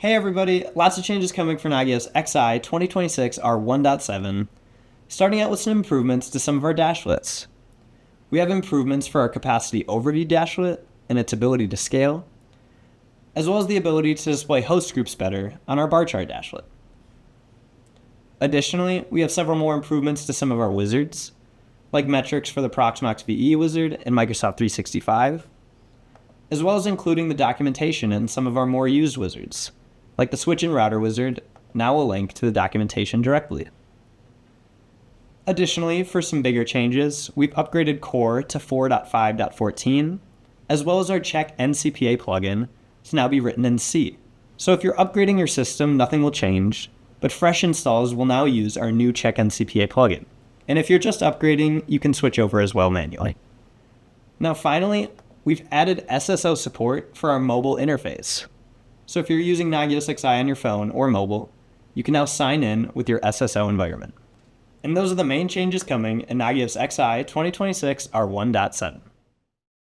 Hey everybody, lots of changes coming for Nagios XI 2026R1.7, starting out with some improvements to some of our dashlets. We have improvements for our capacity overview dashlet and its ability to scale, as well as the ability to display host groups better on our bar chart dashlet. Additionally, we have several more improvements to some of our wizards, like metrics for the Proxmox VE wizard and Microsoft 365, as well as including the documentation in some of our more used wizards, like the switch and router wizard, now a link to the documentation directly. Additionally, for some bigger changes, we've upgraded core to 4.5.14, as well as our check NCPA plugin to now be written in C. So if you're upgrading your system, nothing will change, but fresh installs will now use our new check NCPA plugin. And if you're just upgrading, you can switch over as well manually. Now finally, we've added SSO support for our mobile interface. So if you're using Nagios XI on your phone or mobile, you can now sign in with your SSO environment. And those are the main changes coming in Nagios XI 2026 R1.7.